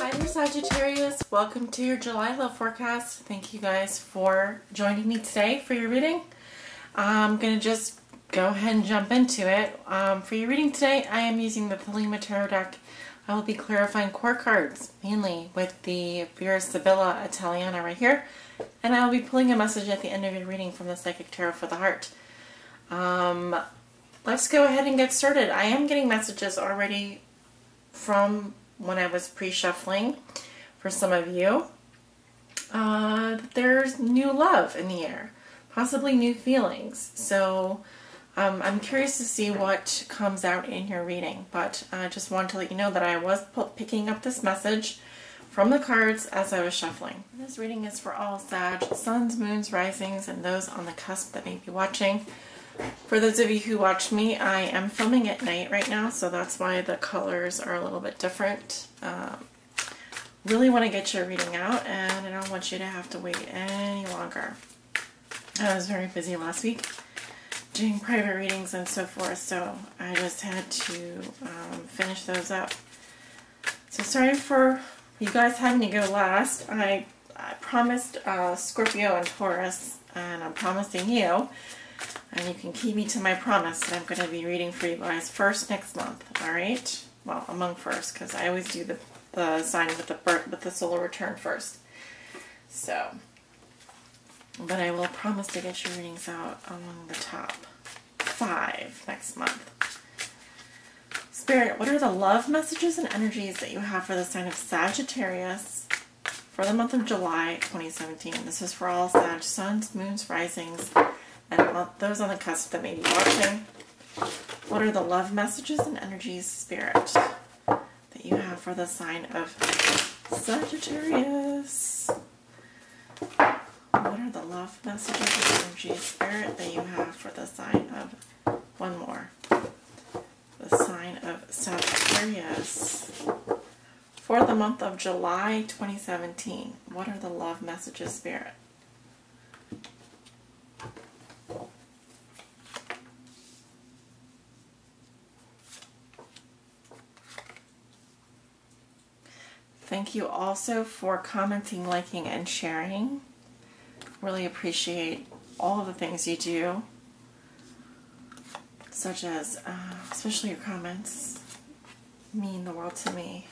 Hi there, Sagittarius. Welcome to your July love forecast. Thank you guys for joining me today for your reading. I'm going to just go ahead and jump into it. For your reading today, I am using the LIMELIGHT Tarot deck. I will be clarifying core cards, mainly with the Vera Sibilla Italiana right here. And I will be pulling a message at the end of your reading from the Psychic Tarot for the Heart. Let's go ahead and get started. I am getting messages already from when I was pre-shuffling for some of you. There's new love in the air, possibly new feelings. So I'm curious to see what comes out in your reading, but I just wanted to let you know that I was picking up this message from the cards as I was shuffling. This reading is for all Sag, suns, moons, risings, and those on the cusp that may be watching. For those of you who watch me, I am filming at night right now, so that's why the colors are a little bit different. Really want to get your reading out, and I don't want you to have to wait any longer. I was very busy last week doing private readings and so forth, so I just had to finish those up. So sorry for you guys having to go last. I promised Scorpio and Taurus, and I'm promising you, and you can keep me to my promise, that I'm going to be reading for you guys first next month, alright? Well, among first, because I always do the sign with the solar return first. So, but I will promise to get your readings out among the top 5 next month. Spirit, what are the love messages and energies that you have for the sign of Sagittarius for the month of July 2017? This is for all Sag, suns, moons, risings, and those on the cusp that may be watching. What are the love messages and energies, Spirit, that you have for the sign of Sagittarius? What are the love messages and energies, Spirit, that you have for the sign of, one more, the sign of Sagittarius for the month of July 2017? What are the love messages, Spirit? Thank you also for commenting, liking, and sharing. Really appreciate all of the things you do, such as, especially your comments, mean the world to me.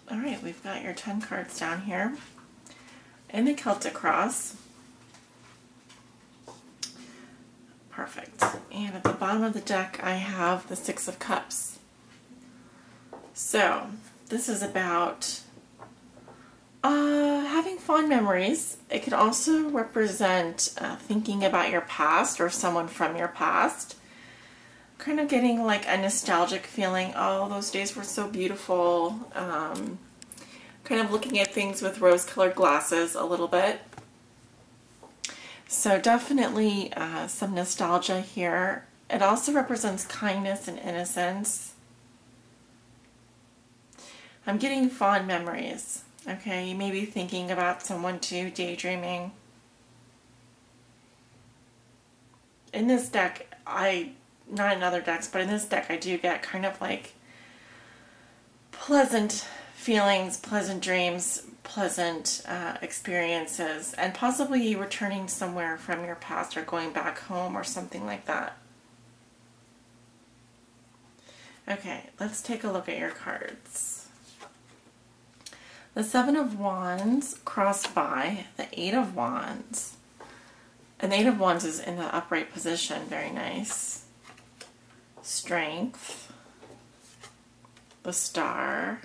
Alright, we've got your 10 cards down here in the Celtic cross. Perfect. And at the bottom of the deck, I have the 6 of Cups. So, this is about having fond memories. It could also represent thinking about your past or someone from your past. Kind of getting like a nostalgic feeling. Oh, those days were so beautiful. Kind of looking at things with rose-colored glasses a little bit. So definitely some nostalgia here. It also represents kindness and innocence. I'm getting fond memories. Okay, you may be thinking about someone too, daydreaming. In this deck, not in other decks, but in this deck I do get kind of like pleasant feelings, pleasant dreams, pleasant experiences, and possibly you returning somewhere from your past or going back home or something like that. Okay, let's take a look at your cards. The 7 of Wands crossed by the 8 of Wands. And the 8 of Wands is in the upright position. Very nice. Strength. The Star.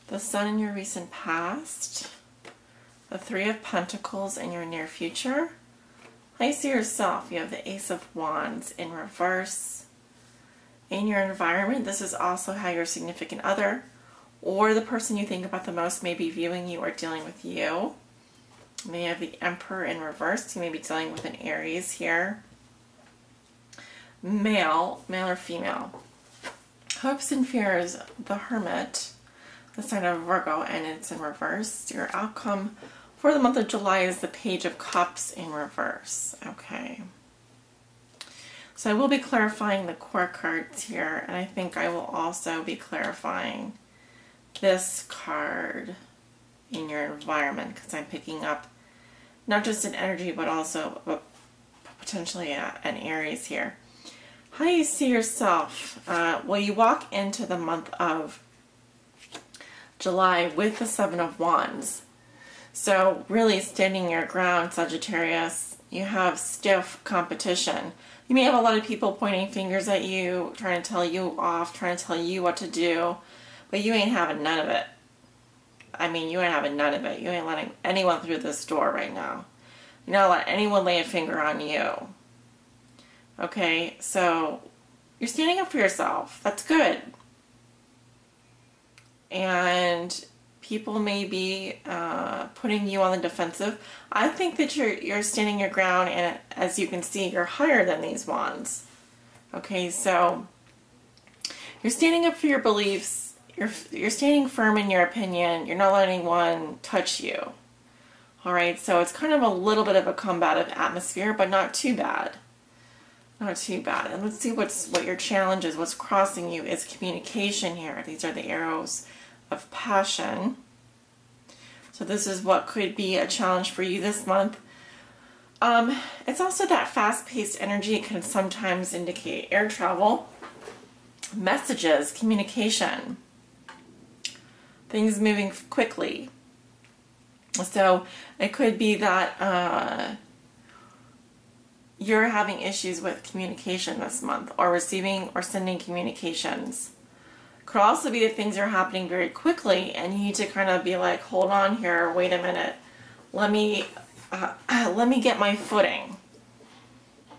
The Sun in your recent past. The 3 of Pentacles in your near future. How you see yourself. You have the Ace of Wands in reverse. In your environment, this is also how your significant other or the person you think about the most may be viewing you or dealing with you. You may have the Emperor in reverse. You may be dealing with an Aries here. Male or female. Hopes and fears, the Hermit, the sign of Virgo, and it's in reverse. Your outcome for the month of July is the Page of Cups in reverse. Okay. So I will be clarifying the core cards here, and I think I will also be clarifying this card in your environment, because I'm picking up not just an energy but also potentially an Aries here. How do you see yourself? Well, you walk into the month of July with the Seven of Wands. So really standing your ground, Sagittarius. You have stiff competition. You may have a lot of people pointing fingers at you, trying to tell you off, trying to tell you what to do, but you ain't having none of it. I mean, you ain't having none of it. You ain't letting anyone through this door right now. You're not letting anyone lay a finger on you. Okay, so you're standing up for yourself. That's good. And people may be putting you on the defensive. I think that you're standing your ground, and as you can see, you're higher than these wands. Okay, so you're standing up for your beliefs. You're standing firm in your opinion. You're not letting anyone touch you. All right, so it's kind of a little bit of a combative atmosphere, but not too bad. Not too bad. And let's see what your challenge is. What's crossing you is communication here. These are the arrows of passion. So this is what could be a challenge for you this month. It's also that fast-paced energy. It can sometimes indicate air travel, messages, communication, things moving quickly. So it could be that you're having issues with communication this month, or receiving or sending communications. Could also be that things are happening very quickly and you need to kind of be like, hold on here, wait a minute, let me get my footing.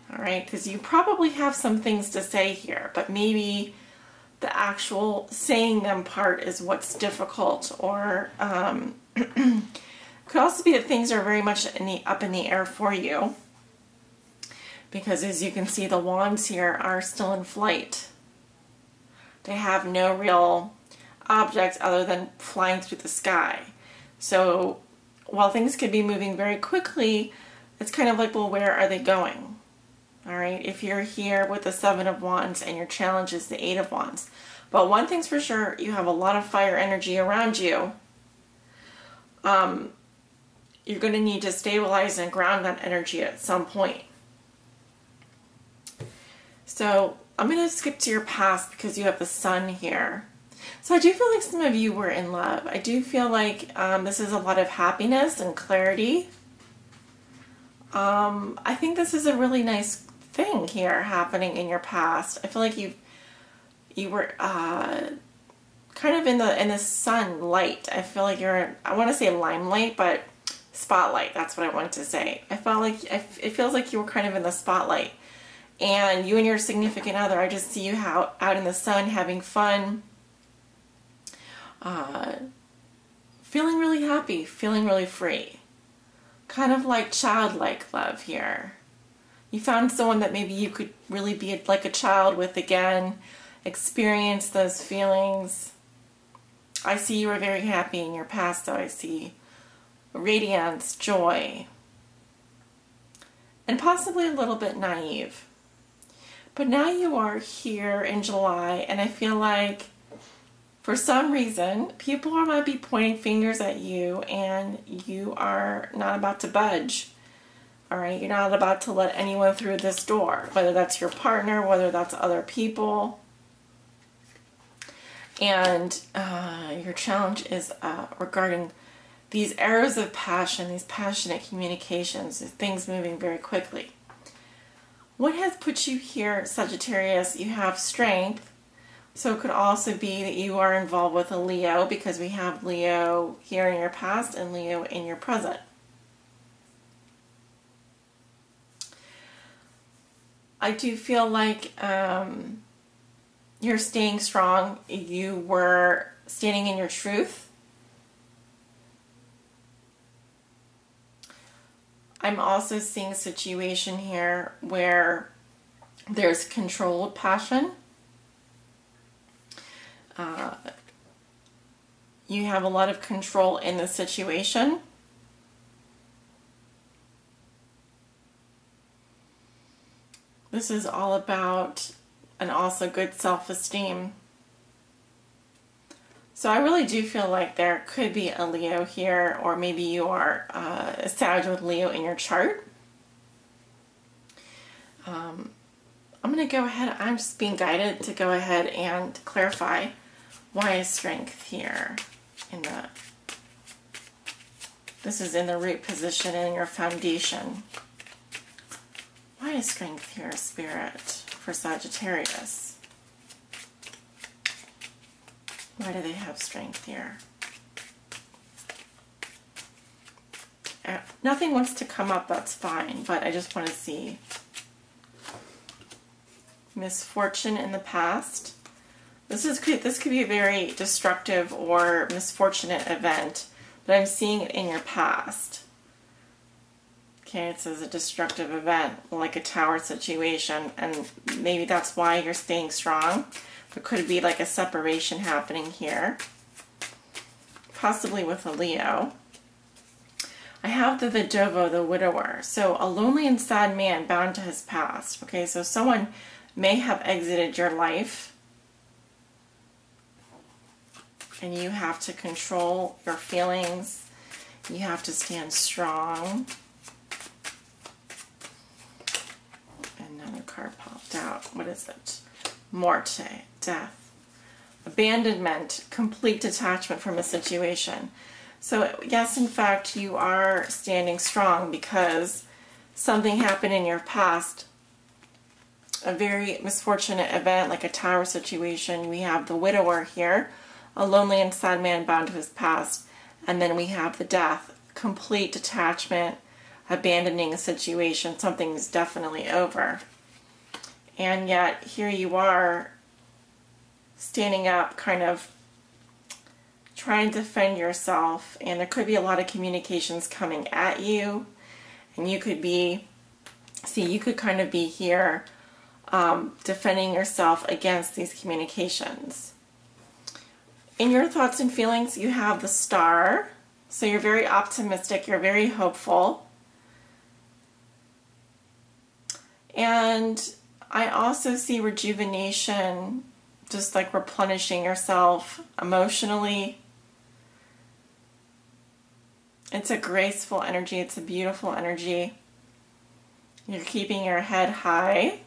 All right, because you probably have some things to say here, but maybe the actual saying them part is what's difficult. Or could also be that things are very much up in the air for you, because as you can see, the wands here are still in flight. They have no real object other than flying through the sky. So while things could be moving very quickly, it's kind of like, well, where are they going? All right, if you're here with the Seven of Wands and your challenge is the Eight of Wands. But one thing's for sure, you have a lot of fire energy around you. You're going to need to stabilize and ground that energy at some point. So I'm going to skip to your past because you have the Sun here. So I do feel like some of you were in love. I do feel like this is a lot of happiness and clarity. I think this is a really nice thing here happening in your past. I feel like you were kind of in the sunlight. I feel like you're, I want to say limelight, but spotlight. That's what I wanted to say. I felt like it feels like you were kind of in the spotlight. And you and your significant other, I just see you out in the sun having fun, feeling really happy, feeling really free. Kind of like childlike love here. You found someone that maybe you could really be like a child with again, experience those feelings. I see you were very happy in your past, though. I see radiance, joy, and possibly a little bit naive. But now you are here in July, and I feel like for some reason people might be pointing fingers at you, and you are not about to budge. All right, you're not about to let anyone through this door, whether that's your partner, whether that's other people. And your challenge is regarding these arrows of passion, these passionate communications, these things moving very quickly. What has put you here, Sagittarius? You have strength. So it could also be that you are involved with a Leo, because we have Leo here in your past and Leo in your present. I do feel like you're staying strong. You were standing in your truth. I'm also seeing a situation here where there's controlled passion. You have a lot of control in the situation. This is all about and also good self-esteem. So I really do feel like there could be a Leo here, or maybe you are a Sag with Leo in your chart. I'm going to go ahead, I'm just being guided to go ahead and clarify why is strength here in the, this is in the root position in your foundation. Why is strength here, Spirit, for Sagittarius? Why do they have strength here? Nothing wants to come up, that's fine, but I just want to see. Misfortune in the past. This could be a very destructive or misfortunate event, but I'm seeing it in your past. Okay, it says a destructive event, like a tower situation, and maybe that's why you're staying strong. There could be like a separation happening here, possibly with a Leo. I have the Vidovo, the widower. So a lonely and sad man bound to his past. Okay, so someone may have exited your life, and you have to control your feelings. You have to stand strong. Another card popped out. What is it? Morte, death. Abandonment, complete detachment from a situation. So yes, in fact, you are standing strong because something happened in your past, a very misfortunate event like a tower situation. We have the widower here, a lonely and sad man bound to his past, and then we have the death, complete detachment, abandoning a situation. Something's definitely over. And yet here you are standing up, kind of trying to defend yourself, and there could be a lot of communications coming at you, and you could be, you could kind of be here defending yourself against these communications. In your thoughts and feelings, you have the Star, so you're very optimistic, you're very hopeful, and I also see rejuvenation, just like replenishing yourself emotionally. It's a graceful energy, it's a beautiful energy. You're keeping your head high.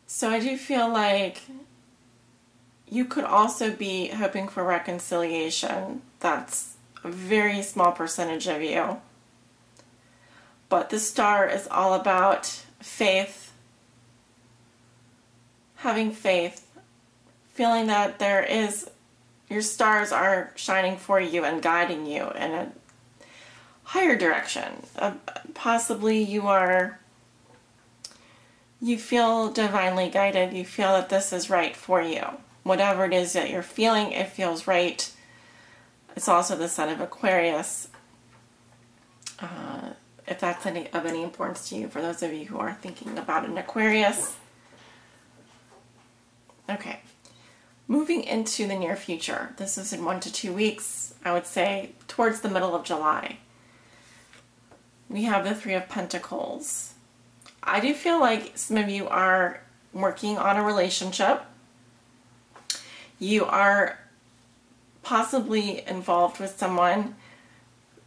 So I do feel like you could also be hoping for reconciliation. That's a very small percentage of you. But the Star is all about faith, having faith, feeling that there is, your stars are shining for you and guiding you in a higher direction. Possibly you feel divinely guided. You feel that this is right for you. Whatever it is that you're feeling, it feels right. It's also the Sun of Aquarius. If that's of any importance to you, for those of you who are thinking about an Aquarius. Okay. Moving into the near future. This is in 1 to 2 weeks. I would say towards the middle of July. We have the Three of Pentacles. I do feel like some of you are working on a relationship. You are possibly involved with someone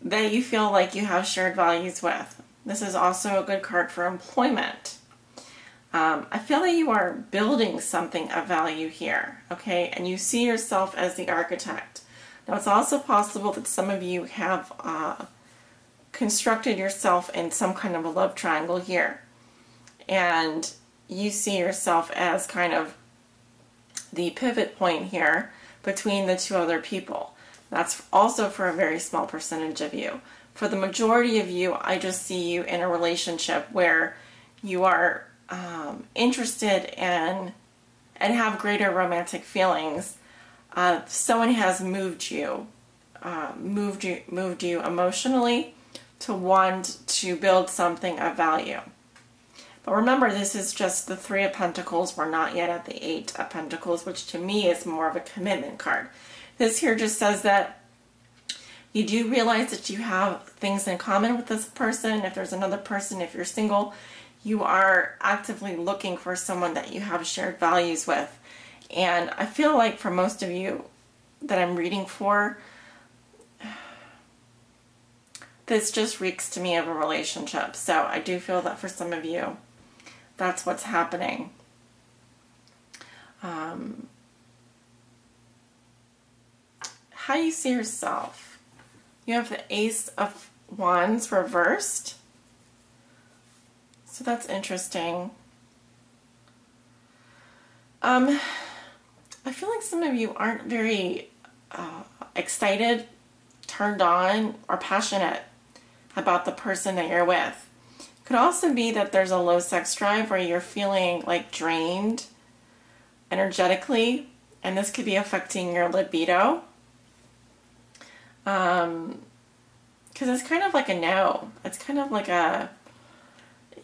that you feel like you have shared values with. This is also a good card for employment. I feel that you are building something of value here, okay? And you see yourself as the architect. Now, it's also possible that some of you have constructed yourself in some kind of a love triangle here. And you see yourself as kind of the pivot point here between the two other people. That's also for a very small percentage of you. For the majority of you, I just see you in a relationship where you are interested in and have greater romantic feelings. Someone has moved you emotionally to want to build something of value. But remember, this is just the Three of Pentacles. We're not yet at the Eight of Pentacles, which to me is more of a commitment card. This here just says that You do realize that you have things in common with this person. If there's another person, if you're single, you are actively looking for someone that you have shared values with. And I feel like for most of you that I'm reading for, this just reeks to me of a relationship. So I do feel that for some of you, that's what's happening. How you see yourself. You have the Ace of Wands reversed. So that's interesting. I feel like some of you aren't very excited, turned on, or passionate about the person that you're with. It could also be that there's a low sex drive where you're feeling like drained energetically, and this could be affecting your libido. Because it's kind of like a no. It's kind of like a,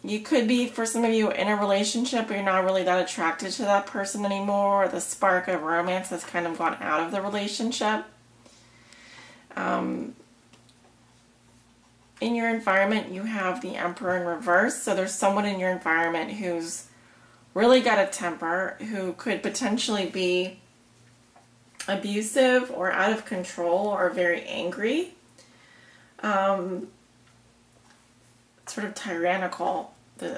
you could be, for some of you, in a relationship but you're not really that attracted to that person anymore, or the spark of romance has kind of gone out of the relationship. In your environment, you have the Emperor in reverse, so there's someone in your environment who's really got a temper, who could potentially be abusive or out of control or very angry. Sort of tyrannical.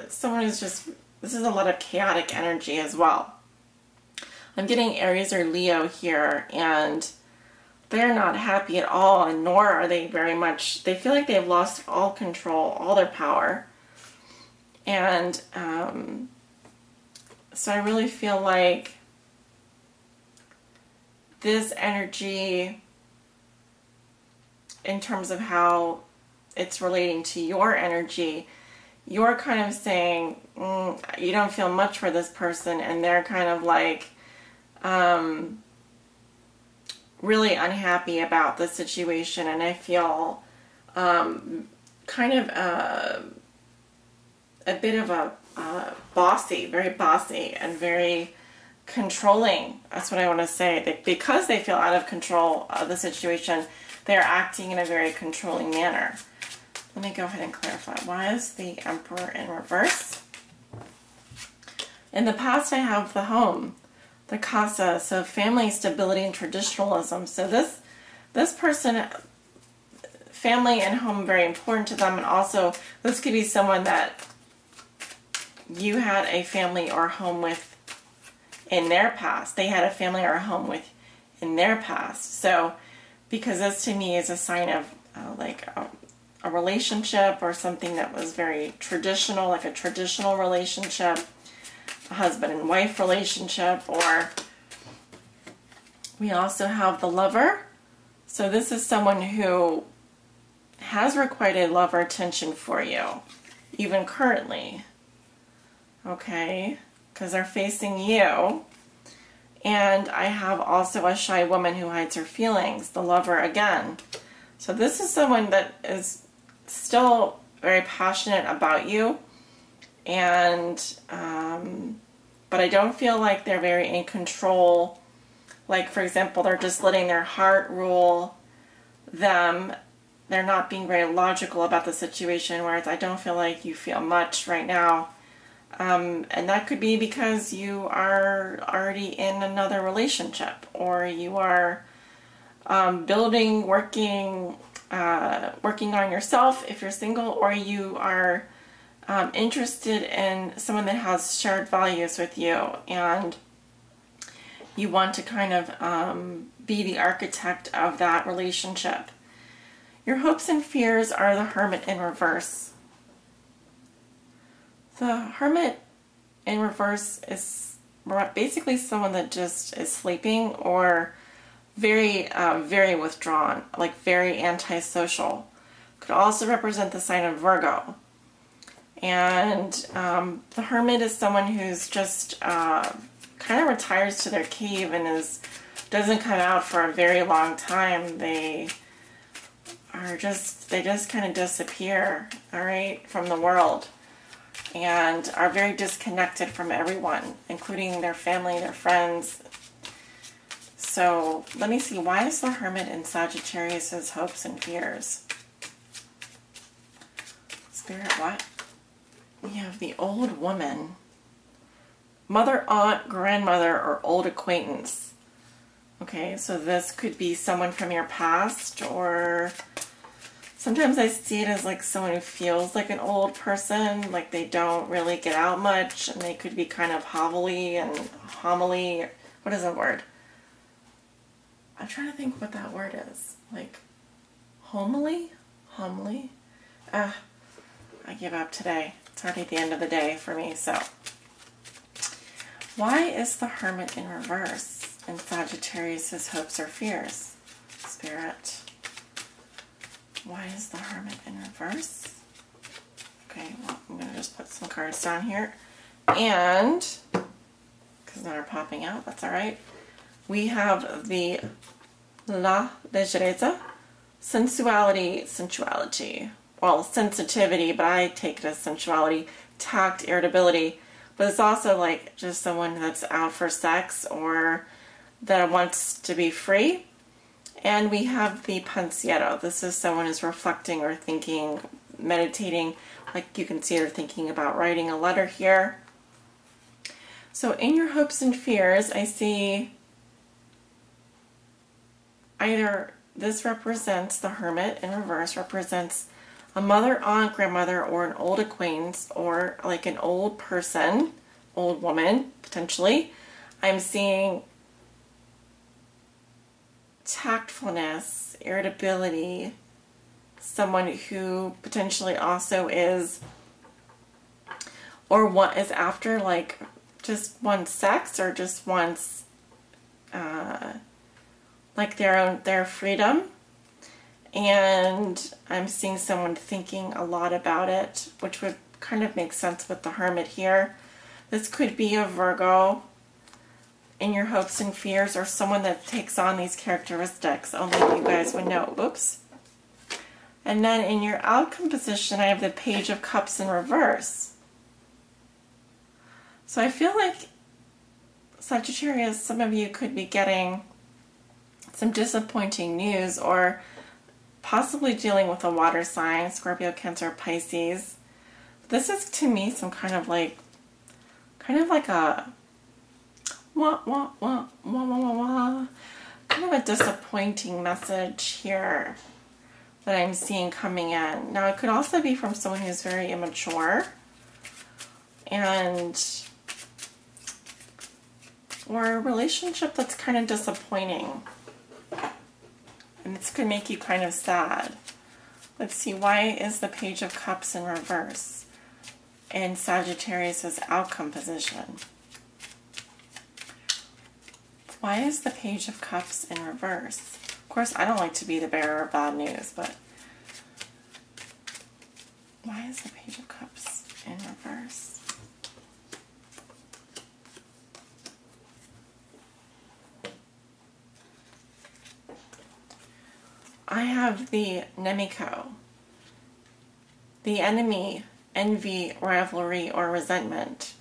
Someone who's just, this is a lot of chaotic energy as well. I'm getting Aries or Leo here, and they're not happy at all, and nor are they very much, they feel like they've lost all control, all their power. And so I really feel like this energy, in terms of how it's relating to your energy, you're kind of saying you don't feel much for this person, and they're kind of like really unhappy about the situation. And I feel kind of a bit of a bossy, very bossy and very controlling. That's what I want to say. Because they feel out of control of the situation, they're acting in a very controlling manner. Let me go ahead and clarify. Why is the Emperor in reverse? In the past, I have the home, the casa, so family, stability, and traditionalism. So this person, family and home, very important to them. And also, this could be someone that you had a family or home with in their past. They had a family or a home with in their past. So, because this to me is a sign of like a relationship or something that was very traditional, like a traditional relationship, a husband and wife relationship. Or we also have the Lover. So this is someone who has requited love or attention for you, even currently. Okay, because they're facing you. And I have also a shy woman who hides her feelings, the Lover again. So this is someone that is still very passionate about you, and but I don't feel like they're very in control. Like, for example, they're just letting their heart rule them. They're not being very logical about the situation, whereas I don't feel like you feel much right now. And that could be because you are already in another relationship, or you are working on yourself if you're single, or you are interested in someone that has shared values with you, and you want to kind of be the architect of that relationship. Your hopes and fears are the Hermit in reverse. The Hermit in reverse is basically someone that just is sleeping, or very, very withdrawn, like very antisocial. Could also represent the sign of Virgo. And the Hermit is someone who's just kind of retires to their cave and doesn't come out for a very long time. They just kind of disappear, all right, from the world, and are very disconnected from everyone, including their family, their friends. So let me see, why is the Hermit in Sagittarius's hopes and fears? Spirit, what? We have the old woman. Mother, aunt, grandmother, or old acquaintance. Okay, so this could be someone from your past, or sometimes I see it as like someone who feels like an old person, like they don't really get out much, and they could be kind of homily. What is that word? I'm trying to think what that word is. Like homily? Homily? I give up today. It's already the end of the day for me, so. Why is the Hermit in reverse in Sagittarius' hopes or fears? Spirit. Why is the Hermit in reverse? Okay, well, I'm going to just put some cards down here. And, because none are popping out, that's alright. We have the La Legereza, sensuality. Well, sensitivity, but I take it as sensuality, tact, irritability. But it's also like just someone that's out for sex or that wants to be free. And we have the pensiero. This is someone who's reflecting or thinking, meditating. Like you can see they're thinking about writing a letter here. So in your hopes and fears, I see either this represents the Hermit in reverse, represents a mother, aunt, grandmother, or an old acquaintance, or like an old person, old woman, potentially. I'm seeing tactfulness, irritability, someone who potentially also is, or what is after, like, just wants sex, or just wants, like, their freedom. And I'm seeing someone thinking a lot about it, which would kind of make sense with the Hermit here. This could be a Virgo in your hopes and fears, or someone that takes on these characteristics. Only you guys would know. Oops. And then in your outcome position, I have the Page of Cups in reverse. So I feel like Sagittarius, some of you could be getting some disappointing news, or possibly dealing with a water sign, Scorpio, Cancer, Pisces. This is, to me, some kind of like a kind of a disappointing message here that I'm seeing coming in. Now, it could also be from someone who's very immature, or a relationship that's kind of disappointing. And this could make you kind of sad. Let's see, why is the Page of Cups in reverse in Sagittarius' outcome position? Why is the Page of Cups in reverse? Of course, I don't like to be the bearer of bad news, but why is the Page of Cups in reverse? I have the Nemiko, the enemy, envy, rivalry, or resentment.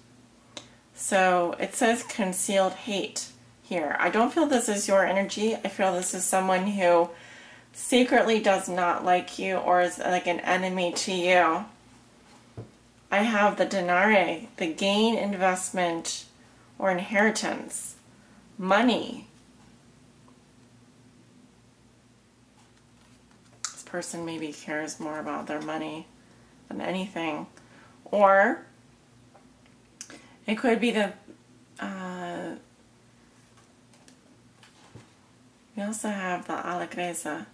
So it says concealed hate here. I don't feel this is your energy. I feel this is someone who secretly does not like you, or is like an enemy to you. I have the denare, the gain, investment, or inheritance, money. Person maybe cares more about their money than anything. Or it could be the we also have the Alegreza,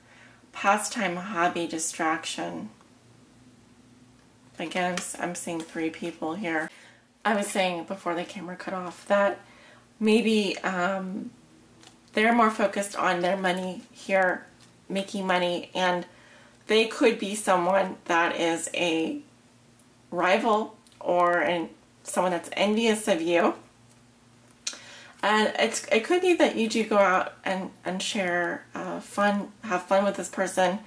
pastime, hobby, distraction. Again, I'm seeing 3 people here. I was saying before the camera cut off that maybe they're more focused on their money here, making money, and they could be someone that is a rival, or someone that's envious of you. And it could be that you do go out and share have fun with this person,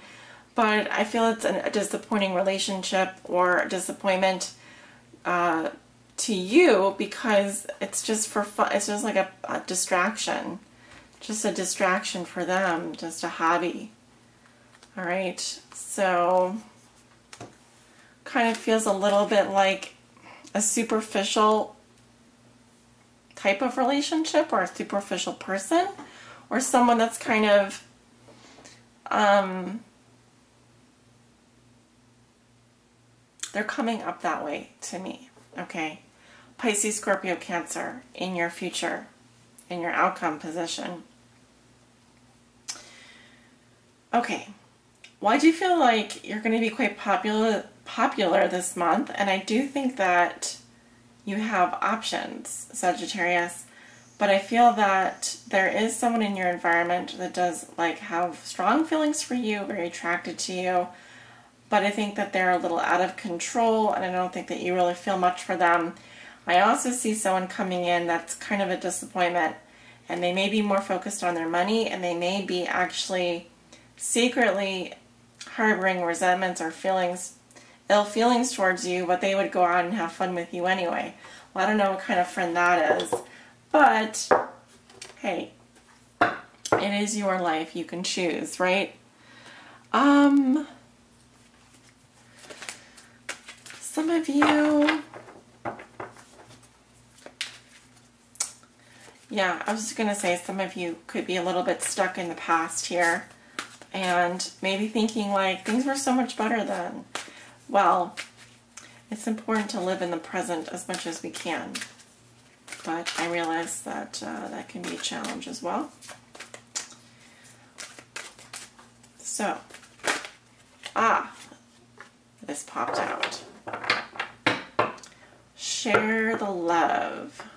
but I feel it's a disappointing relationship, or a disappointment to you, because it's just for fun. It's just like a distraction just a distraction for them, just a hobby. All right, so kind of feels a little bit like a superficial type of relationship, or a superficial person, or someone that's kind of they're coming up that way to me. Okay, Pisces, Scorpio, Cancer in your future, in your outcome position. Okay, well, I do feel like you're going to be quite popular this month, and I do think that you have options, Sagittarius, but I feel that there is someone in your environment that does like have strong feelings for you, very attracted to you, but I think that they're a little out of control, and I don't think that you really feel much for them. I also see someone coming in that's kind of a disappointment, and they may be more focused on their money, and they may be actually secretly harboring resentments or ill feelings towards you, but they would go out and have fun with you anyway. Well, I don't know what kind of friend that is, but hey, it is your life. You can choose, right? Some of you, yeah, I was just going to say some of you could be a little bit stuck in the past here and maybe thinking like things were so much better then. Well, it's important to live in the present as much as we can, but I realize that that can be a challenge as well. So, this popped out. Share the love.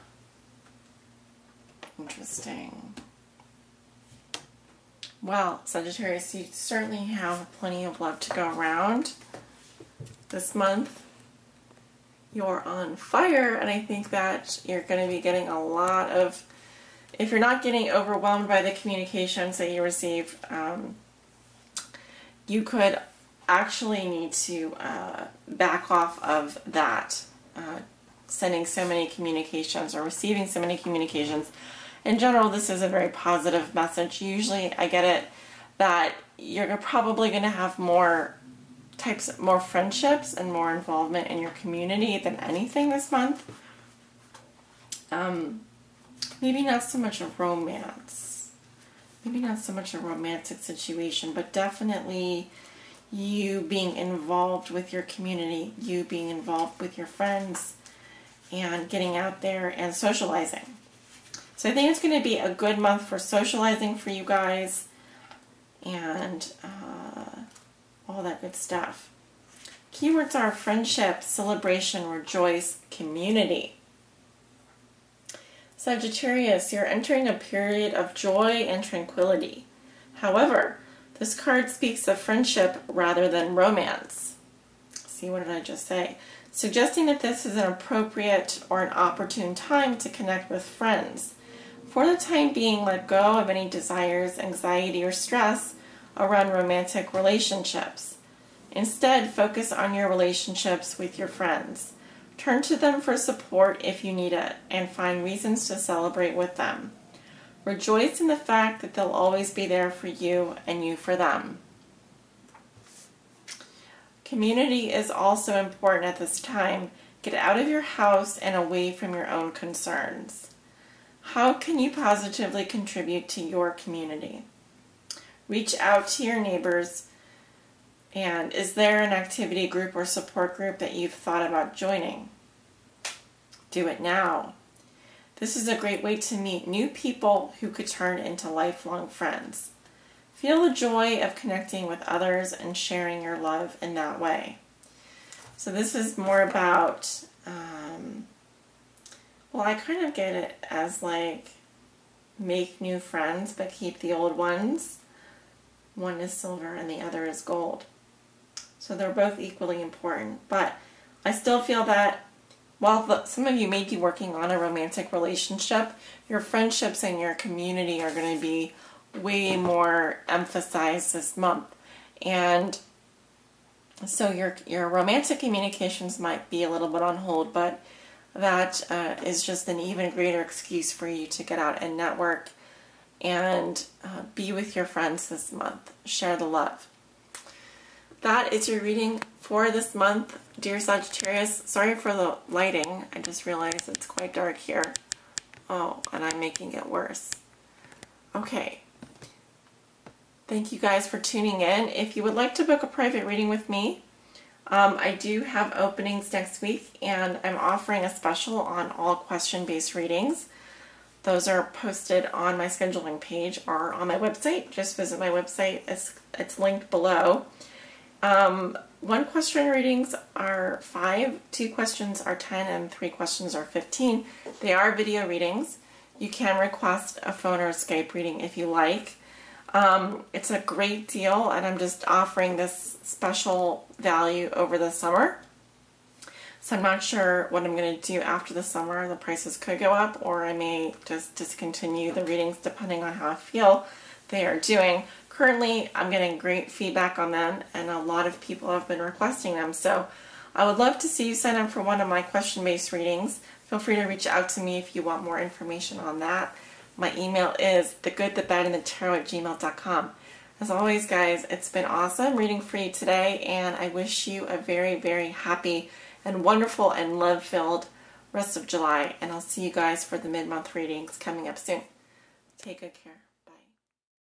Interesting. Well, Sagittarius, you certainly have plenty of love to go around this month. You're on fire, and I think that you're going to be getting a lot of, if you're not getting overwhelmed by the communications that you receive, you could actually need to back off of that, sending so many communications or receiving so many communications. In general, this is a very positive message. Usually I get it that you're probably going to have more friendships and more involvement in your community than anything this month. Maybe not so much a romance. Maybe not so much a romantic situation, but definitely you being involved with your community, you being involved with your friends, and getting out there and socializing. So I think it's going to be a good month for socializing for you guys and all that good stuff. Keywords are friendship, celebration, rejoice, community. Sagittarius, you're entering a period of joy and tranquility. However, this card speaks of friendship rather than romance. See, what did I just say? Suggesting that this is an appropriate or an opportune time to connect with friends. For the time being, let go of any desires, anxiety, or stress around romantic relationships. Instead, focus on your relationships with your friends. Turn to them for support if you need it, and find reasons to celebrate with them. Rejoice in the fact that they'll always be there for you and you for them. Community is also important at this time. Get out of your house and away from your own concerns. How can you positively contribute to your community? Reach out to your neighbors, and is there an activity group or support group that you've thought about joining? Do it now. This is a great way to meet new people who could turn into lifelong friends. Feel the joy of connecting with others and sharing your love in that way. So this is more about, well, I kind of get it as like make new friends but keep the old ones. One is silver and the other is gold. So they're both equally important. But I still feel that while some of you may be working on a romantic relationship, your friendships and your community are going to be way more emphasized this month. And so your romantic communications might be a little bit on hold, but that is just an even greater excuse for you to get out and network and be with your friends this month. Share the love. That is your reading for this month, dear Sagittarius. Sorry for the lighting. I just realized it's quite dark here. Oh, and I'm making it worse. Okay. Thank you guys for tuning in. If you would like to book a private reading with me, I do have openings next week, and I'm offering a special on all question-based readings. Those are posted on my scheduling page or on my website. Just visit my website. It's linked below. One question readings are 5, 2 questions are 10, and 3 questions are 15. They are video readings. You can request a phone or a Skype reading if you like. It's a great deal, and I'm just offering this special value over the summer. So I'm not sure what I'm going to do after the summer. The prices could go up, or I may just discontinue the readings depending on how I feel they are doing. Currently, I'm getting great feedback on them, and a lot of people have been requesting them. So I would love to see you sign up for one of my question-based readings. Feel free to reach out to me if you want more information on that. My email is thegoodthebadandthetarot@gmail.com. As always, guys, it's been awesome reading for you today, and I wish you a very, very happy and wonderful and love-filled rest of July. And I'll see you guys for the mid-month readings coming up soon. Take good care.